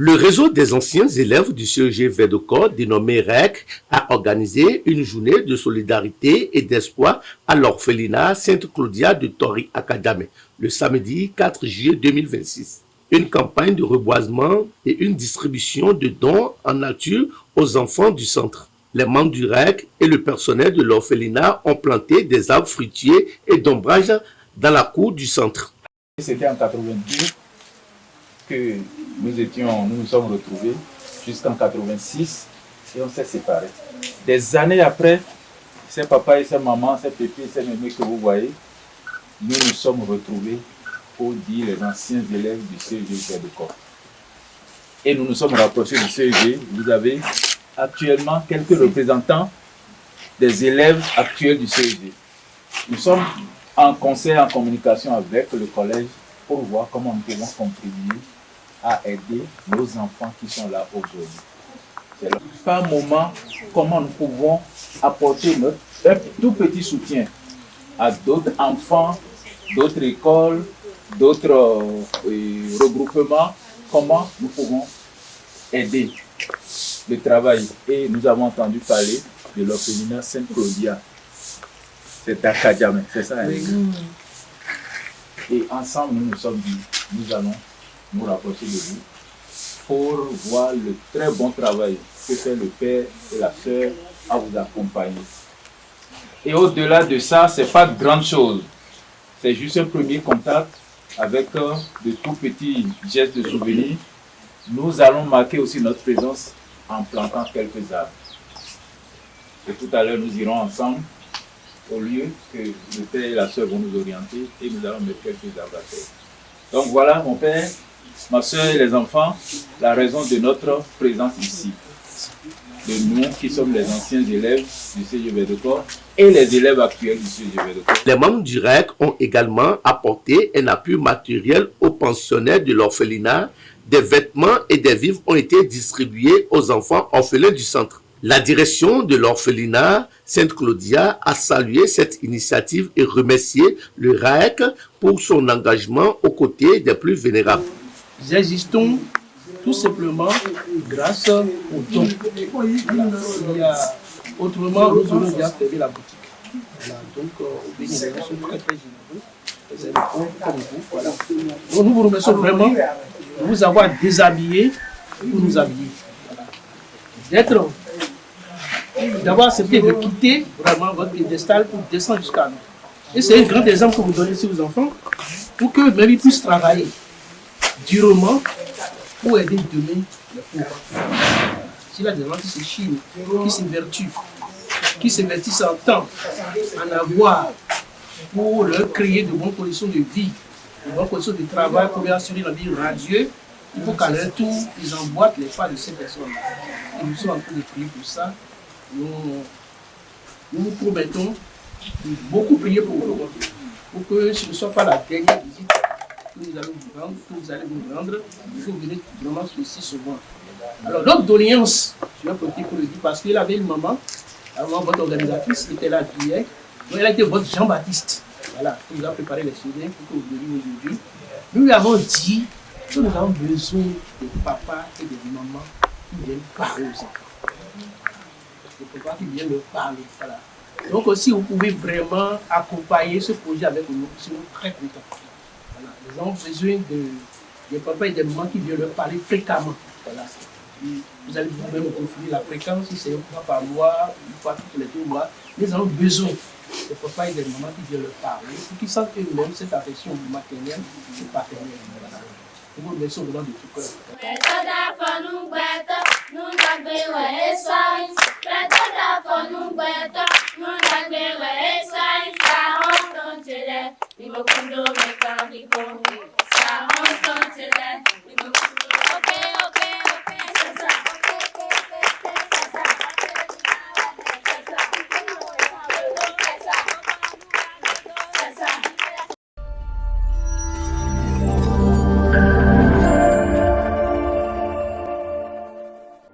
Le réseau des anciens élèves du CEG Vedoko, dénommé REC, a organisé une journée de solidarité et d'espoir à l'orphelinat Sainte-Claudia de Tori Akadame, le samedi 4 juillet 2026. Une campagne de reboisement et une distribution de dons en nature aux enfants du centre. Les membres du REC et le personnel de l'orphelinat ont planté des arbres fruitiers et d'ombrage dans la cour du centre. C'était en 92 que nous nous sommes retrouvés jusqu'en 86 et on s'est séparés. Des années après, ces papas et ces mamans, ces pépés, ces mémés que vous voyez, nous nous sommes retrouvés pour dire les anciens élèves du CEG Vedoko. Et nous nous sommes rapprochés du CEG. Vous avez actuellement quelques représentants des élèves actuels du CEG. Nous sommes en concert, en communication avec le collège pour voir comment nous pouvons contribuer à aider nos enfants qui sont là aujourd'hui. Par moment, comment nous pouvons apporter un tout petit soutien à d'autres enfants, d'autres écoles, d'autres regroupements, comment nous pouvons aider le travail. Et nous avons entendu parler de l'orphelinat Sainte-Claudia. C'est à Kadjame, c'est ça. Hein? Et ensemble, nous nous sommes dit, nous allons nous rapprocher de vous pour voir le très bon travail que fait le père et la sœur à vous accompagner. Et au-delà de ça, ce n'est pas de grande chose. C'est juste un premier contact avec de tout petits gestes de souvenir. Nous allons marquer aussi notre présence en plantant quelques arbres. Et tout à l'heure, nous irons ensemble au lieu que le père et la sœur vont nous orienter et nous allons mettre quelques arbres à terre. Donc voilà, mon père, ma sœur et les enfants, la raison de notre présence ici. De nous qui sommes les anciens élèves du CEG Vedoko et les élèves actuels du CEG Vedoko. Les membres du REC ont également apporté un appui matériel aux pensionnaires de l'orphelinat. Des vêtements et des vivres ont été distribués aux enfants orphelins du centre. La direction de l'orphelinat Sainte-Claudia a salué cette initiative et remercié le REC pour son engagement aux côtés des plus vénérables. Nous existons tout simplement grâce aux dons. Autrement, nous aurions déjà fermé la boutique. Voilà. Donc, au Bénin, nous sommes très très généreux. Comme vous, voilà. Donc, nous vous remercions vraiment de vous avoir déshabillés pour nous habiller. Voilà. D'avoir accepté de quitter vraiment votre piédestal pour descendre jusqu'à nous. Et c'est un grand exemple que vous donnez ici aux enfants pour que même ils puissent travailler durement pour aider demain les pauvres. S'il y a des gens qui se chinent, qui s'évertuent, qui s'investissent en temps, en avoir pour leur créer de bonnes conditions de vie, de bonnes conditions de travail pour leur assurer la vie radieuse, il faut qu'à leur tour, ils emboîtent les pas de ces personnes-là. Et nous sommes en train de prier pour ça. Nous vous promettons de beaucoup prier pour vous, pour que ce ne soit pas la dernière visite que nous allons vous rendre, que vous allez nous rendre, il faut venir vraiment ici souvent. Alors, notre doléance, je vais profiter pour le dire, parce qu'il avait une maman, avant votre organisatrice qui était là hier, donc elle a été votre Jean-Baptiste, voilà, qui nous a préparé les souvenirs pour que vous veniez aujourd'hui. Nous lui avons dit que nous avons besoin de papa et de maman qui viennent parler aux enfants. De papa qui viennent leur parler, voilà. Donc aussi, vous pouvez vraiment accompagner ce projet avec nous, nous sommes très contents. Voilà. Nous avons besoin de papas et de mamans qui viennent leur parler fréquemment. Voilà. Vous allez vous-même confiner la fréquence, si c'est une fois par mois, une fois tous les 2 mois. Nous avons besoin de papas et de mamans qui viennent leur parler, pour qu'ils sentent eux-mêmes cette affection maternelle et paternelle. Voilà. Nous vous remercions vraiment de tout cœur. Vivo cuando me cambio.